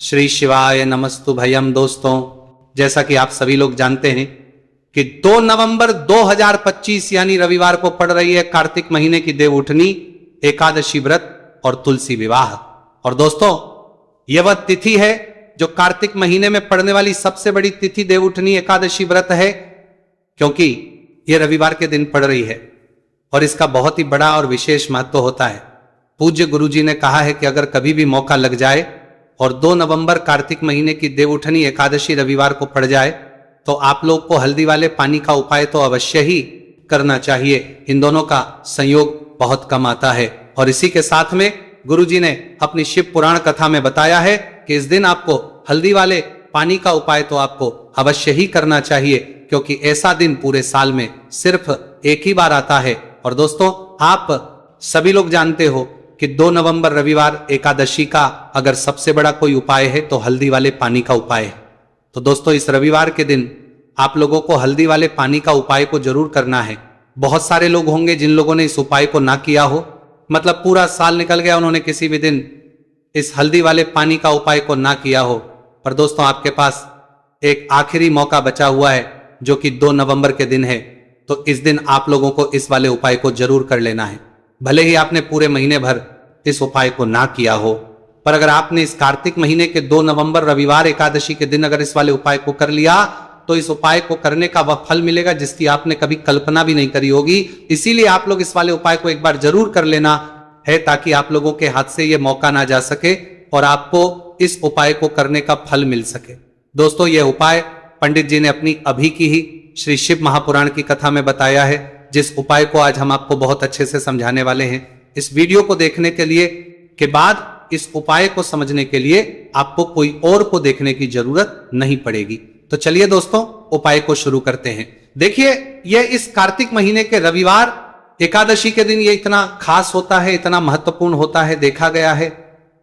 श्री शिवाय नमस्तु भयम। दोस्तों, जैसा कि आप सभी लोग जानते हैं कि 2 नवंबर 2025 यानी रविवार को पड़ रही है कार्तिक महीने की देवउठनी एकादशी व्रत और तुलसी विवाह। और दोस्तों, यह वह तिथि है जो कार्तिक महीने में पड़ने वाली सबसे बड़ी तिथि देवउठनी एकादशी व्रत है, क्योंकि यह रविवार के दिन पड़ रही है और इसका बहुत ही बड़ा और विशेष महत्व होता है। पूज्य गुरुजी ने कहा है कि अगर कभी भी मौका लग जाए और 2 नवंबर कार्तिक महीने की देवउठनी एकादशी रविवार को पड़ जाए तो आप लोग को हल्दी वाले पानी का उपाय तो अवश्य ही करना चाहिए। इन दोनों का संयोग बहुत कम आता है। और इसी के साथ में गुरुजी ने अपनी शिव पुराण कथा में बताया है कि इस दिन आपको हल्दी वाले पानी का उपाय तो आपको अवश्य ही करना चाहिए, क्योंकि ऐसा दिन पूरे साल में सिर्फ एक ही बार आता है। और दोस्तों, आप सभी लोग जानते हो कि 2 नवंबर रविवार एकादशी का अगर सबसे बड़ा कोई उपाय है तो हल्दी वाले पानी का उपाय है। तो दोस्तों, इस रविवार के दिन आप लोगों को हल्दी वाले पानी का उपाय को जरूर करना है। बहुत सारे लोग होंगे जिन लोगों ने इस उपाय को ना किया हो, मतलब पूरा साल निकल गया, उन्होंने किसी भी दिन इस हल्दी वाले पानी का उपाय को ना किया हो। पर दोस्तों, आपके पास एक आखिरी मौका बचा हुआ है जो कि 2 नवंबर के दिन है। तो इस दिन आप लोगों को इस वाले उपाय को जरूर कर लेना है। भले ही आपने पूरे महीने भर इस उपाय को ना किया हो, पर अगर आपने इस कार्तिक महीने के 2 नवंबर रविवार एकादशी के दिन अगर इस वाले उपाय को कर लिया तो इस उपाय को करने का वह फल मिलेगा जिसकी आपने कभी कल्पना भी नहीं करी होगी। इसीलिए आप लोग इस वाले उपाय को एक बार जरूर कर लेना है, ताकि आप लोगों के हाथ से यह मौका ना जा सके और आपको इस उपाय को करने का फल मिल सके। दोस्तों, यह उपाय पंडित जी ने अपनी अभी की ही श्री शिव महापुराण की कथा में बताया है, जिस उपाय को आज हम आपको बहुत अच्छे से समझाने वाले हैं। इस वीडियो को देखने के लिए के बाद इस उपाय को समझने के लिए आपको कोई और को देखने की जरूरत नहीं पड़ेगी। तो चलिए दोस्तों, उपाय को शुरू करते हैं। देखिए, यह इस कार्तिक महीने के रविवार एकादशी के दिन ये इतना खास होता है, इतना महत्वपूर्ण होता है। देखा गया है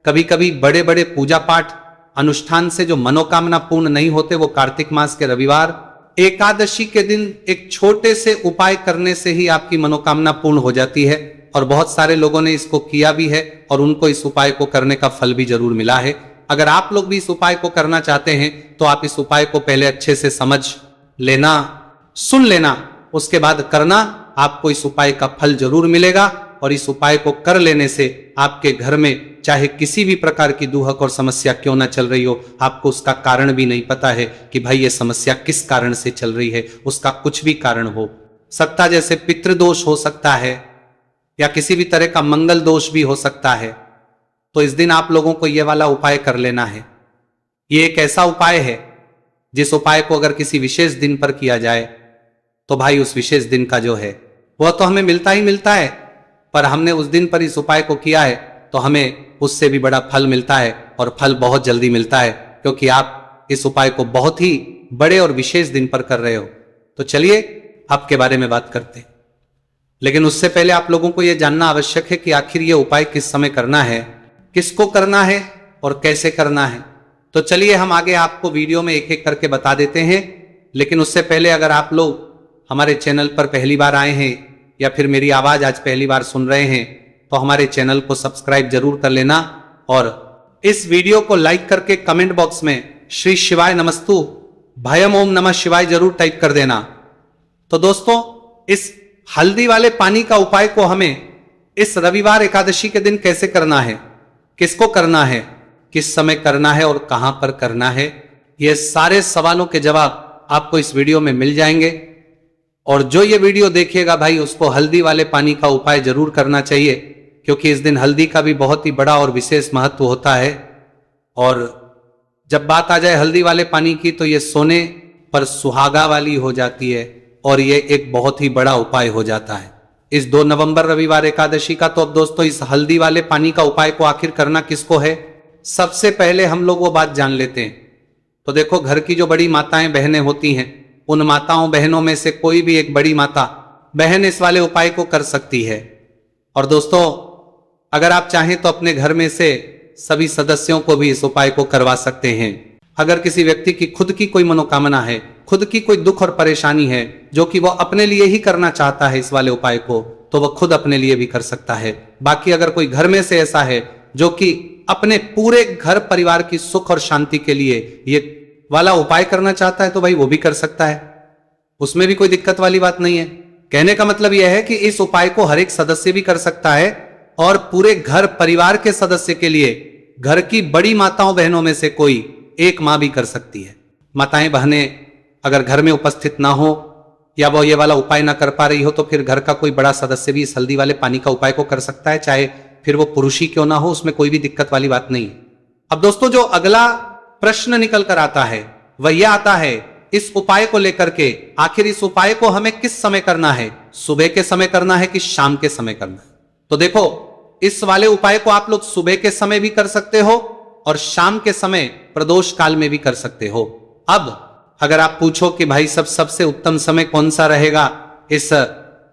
कभी कभी बड़े बड़े पूजा पाठ अनुष्ठान से जो मनोकामना पूर्ण नहीं होते, वो कार्तिक मास के रविवार एकादशी के दिन एक छोटे से उपाय करने से ही आपकी मनोकामना पूर्ण हो जाती है। और बहुत सारे लोगों ने इसको किया भी है और उनको इस उपाय को करने का फल भी जरूर मिला है। अगर आप लोग भी इस उपाय को करना चाहते हैं तो आप इस उपाय को पहले अच्छे से समझ लेना, सुन लेना, उसके बाद करना। आपको इस उपाय का फल जरूर मिलेगा और इस उपाय को कर लेने से आपके घर में चाहे किसी भी प्रकार की दुहक और समस्या क्यों ना चल रही हो, आपको उसका कारण भी नहीं पता है कि भाई ये समस्या किस कारण से चल रही है, उसका कुछ भी कारण हो सकता, जैसे पितृदोष हो सकता है या किसी भी तरह का मंगल दोष भी हो सकता है। तो इस दिन आप लोगों को यह वाला उपाय कर लेना है। यह एक ऐसा उपाय है जिस उपाय को अगर किसी विशेष दिन पर किया जाए तो भाई उस विशेष दिन का जो है वह तो हमें मिलता ही मिलता है, पर हमने उस दिन पर इस उपाय को किया है तो हमें उससे भी बड़ा फल मिलता है, और फल बहुत जल्दी मिलता है, क्योंकि आप इस उपाय को बहुत ही बड़े और विशेष दिन पर कर रहे हो। तो चलिए आपके बारे में बात करते हैं, लेकिन उससे पहले आप लोगों को यह जानना आवश्यक है कि आखिर यह उपाय किस समय करना है, किसको करना है और कैसे करना है। तो चलिए हम आगे आपको वीडियो में एक एक करके बता देते हैं। लेकिन उससे पहले अगर आप लोग हमारे चैनल पर पहली बार आए हैं या फिर मेरी आवाज आज पहली बार सुन रहे हैं तो हमारे चैनल को सब्सक्राइब जरूर कर लेना और इस वीडियो को लाइक करके कमेंट बॉक्स में श्री शिवाय नमस्तु भयम ओम नमः शिवाय जरूर टाइप कर देना। तो दोस्तों, इस हल्दी वाले पानी का उपाय को हमें इस रविवार एकादशी के दिन कैसे करना है, किसको करना है, किस समय करना है और कहां पर करना है, ये सारे सवालों के जवाब आपको इस वीडियो में मिल जाएंगे। और जो ये वीडियो देखिएगा भाई, उसको हल्दी वाले पानी का उपाय जरूर करना चाहिए, क्योंकि इस दिन हल्दी का भी बहुत ही बड़ा और विशेष महत्व होता है। और जब बात आ जाए हल्दी वाले पानी की तो ये सोने पर सुहागा वाली हो जाती है और ये एक बहुत ही बड़ा उपाय हो जाता है इस 2 नवंबर रविवार एकादशी का। तो अब दोस्तों, इस हल्दी वाले पानी का उपाय को आखिर करना किसको है, सबसे पहले हम लोग वो बात जान लेते हैं। तो देखो, घर की जो बड़ी माताएं बहनें होती हैं, उन माताओं बहनों में से कोई भी एक बड़ी माता बहन इस वाले उपाय को कर सकती है। और दोस्तों, अगर आप चाहें तो अपने घर में से सभी सदस्यों को भी इस उपाय को करवा सकते हैं। अगर किसी व्यक्ति की खुद की कोई मनोकामना है, खुद की कोई दुख और परेशानी है जो कि वह अपने लिए ही करना चाहता है इस वाले उपाय को, तो वह खुद अपने लिए भी कर सकता है। बाकी अगर कोई घर में से ऐसा है जो कि अपने पूरे घर परिवार की सुख और शांति के लिए ये वाला उपाय करना चाहता है तो भाई वो भी कर सकता है, उसमें भी कोई दिक्कत वाली बात नहीं है। कहने का मतलब यह है कि इस उपाय को हर एक सदस्य भी कर सकता है और पूरे घर परिवार के सदस्य के लिए घर की बड़ी माताओं बहनों में से कोई एक मां भी कर सकती है। माताएं बहनें अगर घर में उपस्थित ना हो या वो ये वाला उपाय ना कर पा रही हो तो फिर घर का कोई बड़ा सदस्य भी इस हल्दी वाले पानी का उपाय को कर सकता है, चाहे फिर वो पुरुष ही क्यों ना हो, उसमें कोई भी दिक्कत वाली बात नहीं। अब दोस्तों जो अगला प्रश्न निकल कर आता है वह यह आता है इस उपाय को लेकर के, आखिर इस उपाय को हमें किस समय करना है, सुबह के समय करना है कि शाम के समय करना है। तो देखो इस वाले उपाय को आप लोग सुबह के समय भी कर सकते हो और शाम के समय प्रदोष काल में भी कर सकते हो। अब अगर आप पूछो कि भाई सबसे उत्तम समय कौन सा रहेगा इस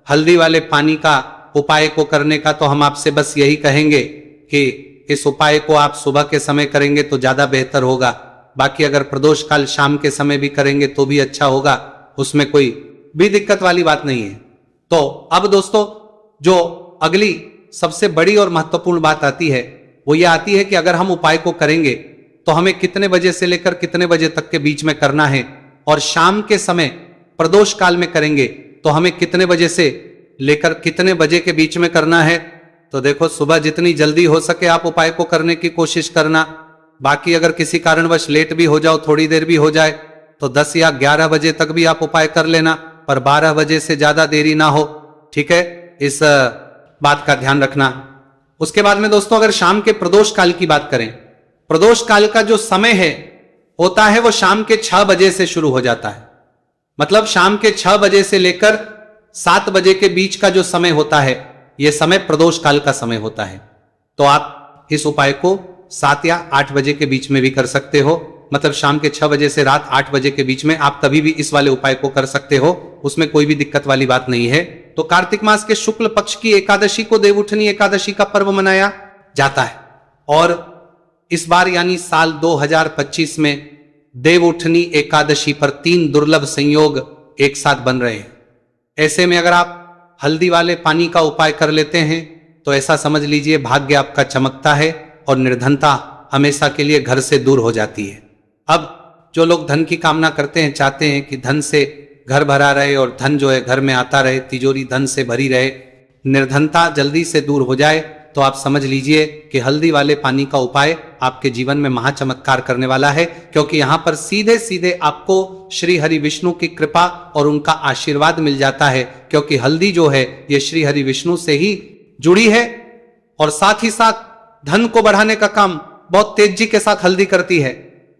हल्दी वाले पानी का उपाय को करने का, तो हम आपसे बस यही कहेंगे कि इस उपाय को आप सुबह के समय करेंगे तो ज्यादा बेहतर होगा। बाकी अगर प्रदोष काल शाम के समय भी करेंगे तो भी अच्छा होगा, उसमें कोई भी दिक्कत वाली बात नहीं है। तो अब दोस्तों जो अगली सबसे बड़ी और महत्वपूर्ण बात आती है वो ये आती है कि अगर हम उपाय को करेंगे तो हमें कितने बजे से लेकर कितने बजे तक के बीच में करना है, और शाम के समय प्रदोष काल में करेंगे तो हमें कितने बजे से लेकर कितने बजे के बीच में करना है। तो देखो सुबह जितनी जल्दी हो सके आप उपाय को करने की कोशिश करना, बाकी अगर किसी कारणवश लेट भी हो जाओ, थोड़ी देर भी हो जाए तो 10 या 11 बजे तक भी आप उपाय कर लेना, पर 12 बजे से ज्यादा देरी ना हो, ठीक है, इस बात का ध्यान रखना। उसके बाद में दोस्तों अगर शाम के प्रदोष काल की बात करें, प्रदोष काल का जो समय है होता है वो शाम के 6 बजे से शुरू हो जाता है। मतलब शाम के 6 बजे से लेकर 7 बजे के बीच का जो समय होता है यह समय प्रदोष काल का समय होता है। तो आप इस उपाय को 7 या 8 बजे के बीच में भी कर सकते हो, मतलब शाम के 6 बजे से रात 8 बजे के बीच में आप कभी भी इस वाले उपाय को कर सकते हो, उसमें कोई भी दिक्कत वाली बात नहीं है। तो कार्तिक मास के शुक्ल पक्ष की एकादशी को देवउठनी एकादशी का पर्व मनाया जाता है और इस बार यानी साल 2025 में देवउठनी एकादशी पर 3 दुर्लभ संयोग एक साथ बन रहे हैं। ऐसे में अगर आप हल्दी वाले पानी का उपाय कर लेते हैं तो ऐसा समझ लीजिए भाग्य आपका चमकता है और निर्धनता हमेशा के लिए घर से दूर हो जाती है। अब जो लोग धन की कामना करते हैं, चाहते हैं कि धन से घर भरा रहे और धन जो है घर में आता रहे, तिजोरी धन से भरी रहे, निर्धनता जल्दी से दूर हो जाए, तो आप समझ लीजिए कि हल्दी वाले पानी का उपाय आपके जीवन में महाचमत्कार करने वाला है, क्योंकि यहां पर सीधे सीधे आपको श्री हरि विष्णु की कृपा और उनका आशीर्वाद मिल जाता है, क्योंकि हल्दी जो है ये श्री हरि विष्णु से ही जुड़ी है और साथ ही साथ धन को बढ़ाने का काम बहुत तेजी के साथ हल्दी करती है।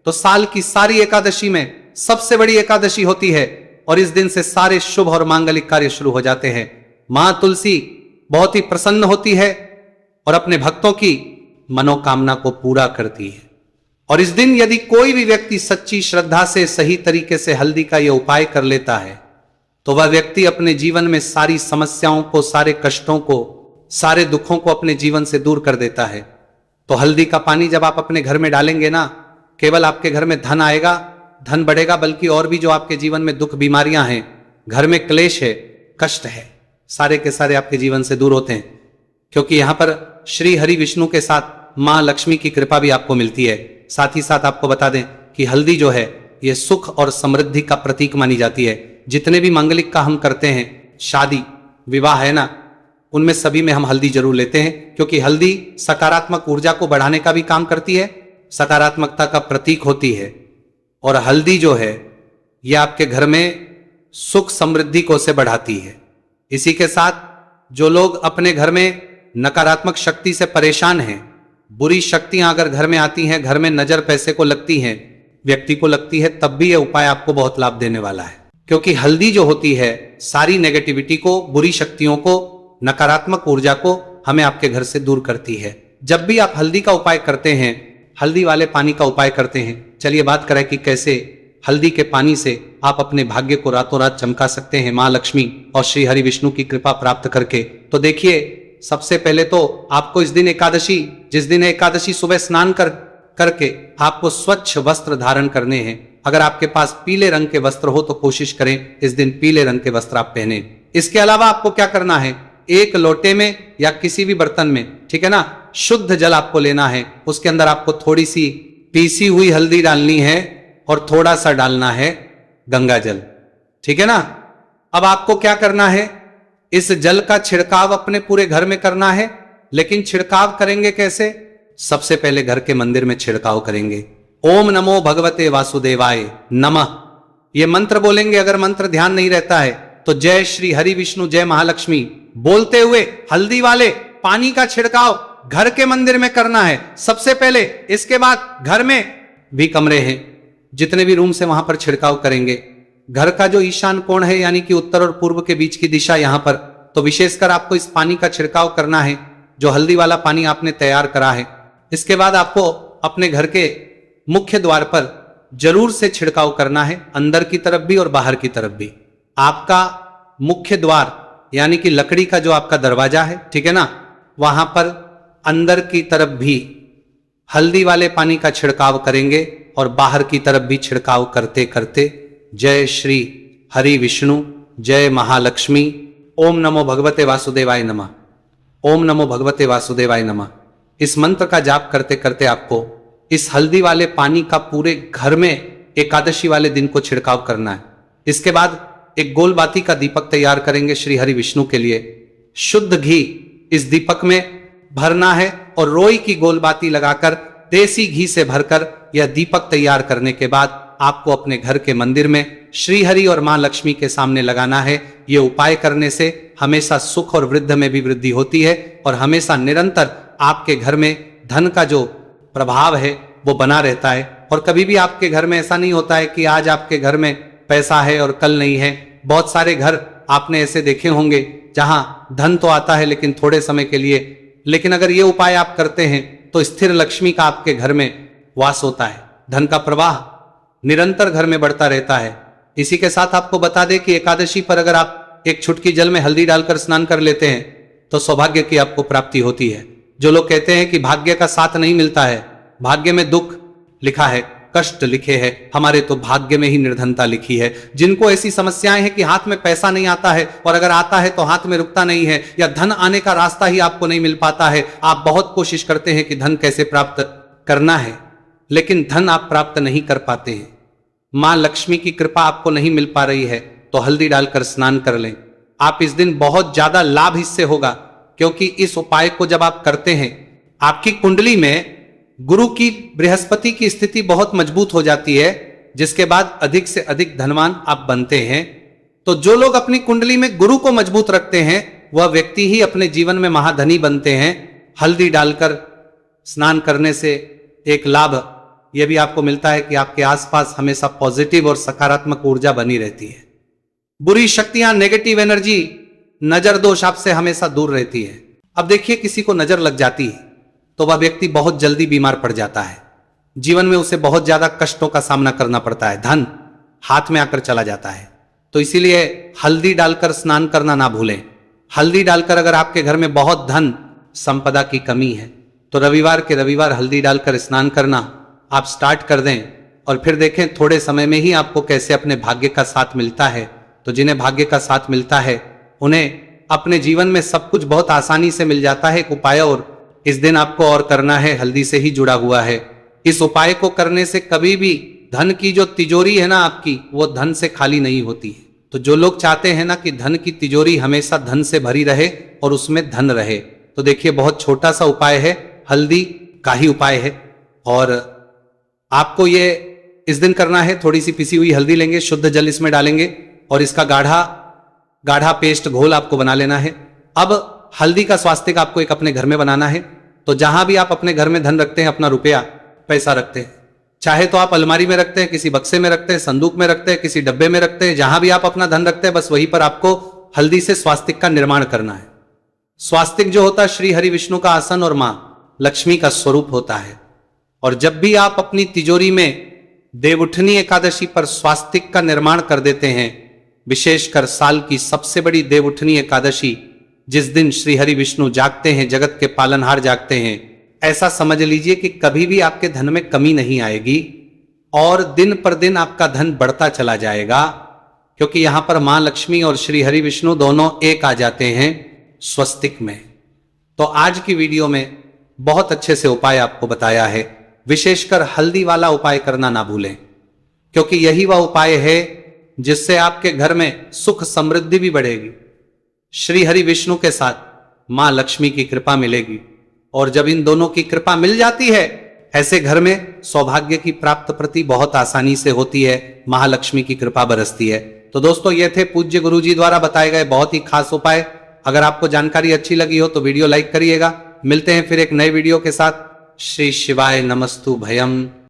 तो साल की सारी एकादशी में सबसे बड़ी एकादशी होती है और इस दिन से सारे शुभ और मांगलिक कार्य शुरू हो जाते हैं। मां तुलसी बहुत ही प्रसन्न होती है और अपने भक्तों की मनोकामना को पूरा करती है। और इस दिन यदि कोई भी व्यक्ति सच्ची श्रद्धा से सही तरीके से हल्दी का यह उपाय कर लेता है तो वह व्यक्ति अपने जीवन में सारी समस्याओं को, सारे कष्टों को, सारे दुखों को अपने जीवन से दूर कर देता है। तो हल्दी का पानी जब आप अपने घर में डालेंगे ना, केवल आपके घर में धन आएगा, धन बढ़ेगा, बल्कि और भी जो आपके जीवन में दुख बीमारियां हैं, घर में क्लेश है, कष्ट है, सारे के सारे आपके जीवन से दूर होते हैं, क्योंकि यहां पर श्री हरि विष्णु के साथ मां लक्ष्मी की कृपा भी आपको मिलती है। साथ ही साथ आपको बता दें कि हल्दी जो है यह सुख और समृद्धि का प्रतीक मानी जाती है। जितने भी मांगलिक का हम करते हैं, शादी विवाह है ना, उनमें सभी में हम हल्दी जरूर लेते हैं, क्योंकि हल्दी सकारात्मक ऊर्जा को बढ़ाने का भी काम करती है, सकारात्मकता का प्रतीक होती है। और हल्दी जो है यह आपके घर में सुख समृद्धि को से बढ़ाती है। इसी के साथ जो लोग अपने घर में नकारात्मक शक्ति से परेशान हैं, बुरी शक्तियां अगर घर में आती हैं, घर में नजर पैसे को लगती हैं, व्यक्ति को लगती है, तब भी यह उपाय आपको बहुत लाभ देने वाला है, क्योंकि हल्दी जो होती है सारी नेगेटिविटी को, बुरी शक्तियों को, नकारात्मक ऊर्जा को हमें आपके घर से दूर करती है। जब भी आप हल्दी का उपाय करते हैं, हल्दी वाले पानी का उपाय करते हैं, चलिए बात करें कि कैसे हल्दी के पानी से आप अपने भाग्य को रातों रात चमका सकते हैं मां लक्ष्मी और श्री हरि विष्णु की कृपा प्राप्त करके। तो देखिए, सबसे पहले तो आपको इस दिन एकादशी, जिस दिन एकादशी सुबह स्नान करके आपको स्वच्छ वस्त्र धारण करने हैं। अगर आपके पास पीले रंग के वस्त्र हो तो कोशिश करें इस दिन पीले रंग के वस्त्र आप पहने। इसके अलावा आपको क्या करना है, एक लोटे में या किसी भी बर्तन में, ठीक है ना, शुद्ध जल आपको लेना है। उसके अंदर आपको थोड़ी सी पीसी हुई हल्दी डालनी है और थोड़ा सा डालना है गंगा जल, ठीक है ना। अब आपको क्या करना है, इस जल का छिड़काव अपने पूरे घर में करना है। लेकिन छिड़काव करेंगे कैसे? सबसे पहले घर के मंदिर में छिड़काव करेंगे। ओम नमो भगवते वासुदेवाय नमः, यह मंत्र बोलेंगे। अगर मंत्र ध्यान नहीं रहता है तो जय श्री हरि विष्णु जय महालक्ष्मी बोलते हुए हल्दी वाले पानी का छिड़काव घर के मंदिर में करना है सबसे पहले। इसके बाद घर में भी कमरे हैं, जितने भी रूम से वहां पर छिड़काव करेंगे। घर का जो ईशान कोण है, यानी कि उत्तर और पूर्व के बीच की दिशा, यहां पर तो विशेषकर आपको इस पानी का छिड़काव करना है, जो हल्दी वाला पानी आपने तैयार करा है। इसके बाद आपको अपने घर के मुख्य द्वार पर जरूर से छिड़काव करना है, अंदर की तरफ भी और बाहर की तरफ भी। आपका मुख्य द्वार यानी कि लकड़ी का जो आपका दरवाजा है, ठीक है ना, वहां पर अंदर की तरफ भी हल्दी वाले पानी का छिड़काव करेंगे और बाहर की तरफ भी छिड़काव करते करते जय श्री हरि विष्णु जय महालक्ष्मी ओम नमो भगवते वासुदेवाय नमः, ओम नमो भगवते वासुदेवाय नमः, इस मंत्र का जाप करते करते आपको इस हल्दी वाले पानी का पूरे घर में एकादशी वाले दिन को छिड़काव करना है। इसके बाद एक गोल बाती का दीपक तैयार करेंगे श्री हरि विष्णु के लिए। शुद्ध घी इस दीपक में भरना है और रोई की गोल बाती लगाकर देसी घी से भरकर यह दीपक तैयार करने के बाद आपको अपने घर के मंदिर में श्री हरि और मां लक्ष्मी के सामने लगाना है। ये उपाय करने से हमेशा सुख और वृद्धि में भी वृद्धि होती है और हमेशा निरंतर आपके घर में धन का जो प्रभाव है वो बना रहता है। और कभी भी आपके घर में ऐसा नहीं होता है कि आज आपके घर में पैसा है और कल नहीं है। बहुत सारे घर आपने ऐसे देखे होंगे जहां धन तो आता है लेकिन थोड़े समय के लिए, लेकिन अगर ये उपाय आप करते हैं तो स्थिर लक्ष्मी का आपके घर में वास होता है, धन का प्रवाह निरंतर घर में बढ़ता रहता है। इसी के साथ आपको बता दें कि एकादशी पर अगर आप एक चुटकी जल में हल्दी डालकर स्नान कर लेते हैं तो सौभाग्य की आपको प्राप्ति होती है। जो लोग कहते हैं कि भाग्य का साथ नहीं मिलता है, भाग्य में दुख लिखा है, कष्ट लिखे हैं, हमारे तो भाग्य में ही निर्धनता लिखी है। जिनको ऐसी समस्याएं हैं कि हाथ में पैसा नहीं आता है और अगर आता है तो हाथ में रुकता नहीं है या धन आने का रास्ता ही आपको नहीं मिल पाता है, आप बहुत कोशिश करते हैं कि धन कैसे प्राप्त करना है लेकिन धन आप प्राप्त नहीं कर पाते हैं, मां लक्ष्मी की कृपा आपको नहीं मिल पा रही है, तो हल्दी डालकर स्नान कर लें। आप इस दिन बहुत ज्यादा लाभ इससे होगा, क्योंकि इस उपाय को जब आप करते हैं आपकी कुंडली में गुरु की बृहस्पति की स्थिति बहुत मजबूत हो जाती है, जिसके बाद अधिक से अधिक धनवान आप बनते हैं। तो जो लोग अपनी कुंडली में गुरु को मजबूत रखते हैं वह व्यक्ति ही अपने जीवन में महाधनी बनते हैं। हल्दी डालकर स्नान करने से एक लाभ यह भी आपको मिलता है कि आपके आसपास हमेशा पॉजिटिव और सकारात्मक ऊर्जा बनी रहती है। बुरी शक्तियां, नेगेटिव एनर्जी, नजर दोष आपसे हमेशा दूर रहती है। अब देखिए, किसी को नजर लग जाती है तो वह व्यक्ति बहुत जल्दी बीमार पड़ जाता है, जीवन में उसे बहुत ज्यादा कष्टों का सामना करना पड़ता है, धन हाथ में आकर चला जाता है। तो इसीलिए हल्दी डालकर स्नान करना ना भूलें। हल्दी डालकर अगर आपके घर में बहुत धन संपदा की कमी है तो रविवार के रविवार हल्दी डालकर स्नान करना आप स्टार्ट कर दें और फिर देखें थोड़े समय में ही आपको कैसे अपने भाग्य का साथ मिलता है। तो जिन्हें भाग्य का साथ मिलता है उन्हें अपने जीवन में सब कुछ बहुत आसानी से मिल जाता है। एक उपाय और इस दिन आपको और करना है, हल्दी से ही जुड़ा हुआ है। इस उपाय को करने से कभी भी धन की जो तिजोरी है ना आपकी, वो धन से खाली नहीं होती है। तो जो लोग चाहते हैं ना कि धन की तिजोरी हमेशा धन से भरी रहे और उसमें धन रहे, तो देखिए बहुत छोटा सा उपाय है, हल्दी का ही उपाय है। और आपको ये इस दिन करना है, थोड़ी सी पिसी हुई हल्दी लेंगे, शुद्ध जल इसमें डालेंगे और इसका गाढ़ा पेस्ट घोल आपको बना लेना है। अब हल्दी का स्वास्तिक आपको एक अपने घर में बनाना है। तो जहां भी आप अपने घर में धन रखते हैं, अपना रुपया पैसा रखते हैं, चाहे तो आप अलमारी में रखते हैं, किसी बक्से में रखते हैं, संदूक में रखते हैं, किसी डब्बे में रखते हैं, जहां भी आप अपना धन रखते हैं बस वहीं पर आपको हल्दी से स्वास्तिक का निर्माण करना है। स्वास्तिक जो होता है श्री हरि विष्णु का आसन और मां लक्ष्मी का स्वरूप होता है। और जब भी आप अपनी तिजोरी में देवउठनी एकादशी पर स्वास्तिक का निर्माण कर देते हैं, विशेषकर साल की सबसे बड़ी देवउठनी एकादशी जिस दिन श्री हरि विष्णु जागते हैं, जगत के पालनहार जागते हैं, ऐसा समझ लीजिए कि कभी भी आपके धन में कमी नहीं आएगी और दिन पर दिन आपका धन बढ़ता चला जाएगा, क्योंकि यहां पर मां लक्ष्मी और श्री हरि विष्णु दोनों एक आ जाते हैं। स्वस्तिक में। तो आज की वीडियो में बहुत अच्छे से उपाय आपको बताया है, विशेषकर हल्दी वाला उपाय करना ना भूलें, क्योंकि यही वह उपाय है जिससे आपके घर में सुख समृद्धि भी बढ़ेगी, श्री हरि विष्णु के साथ मां लक्ष्मी की कृपा मिलेगी। और जब इन दोनों की कृपा मिल जाती है, ऐसे घर में सौभाग्य की प्राप्त प्रति बहुत आसानी से होती है, महालक्ष्मी की कृपा बरसती है। तो दोस्तों, ये थे पूज्य गुरुजी द्वारा बताए गए बहुत ही खास उपाय। अगर आपको जानकारी अच्छी लगी हो तो वीडियो लाइक करिएगा। मिलते हैं फिर एक नए वीडियो के साथ। श्री शिवाय नमस्तु भयम।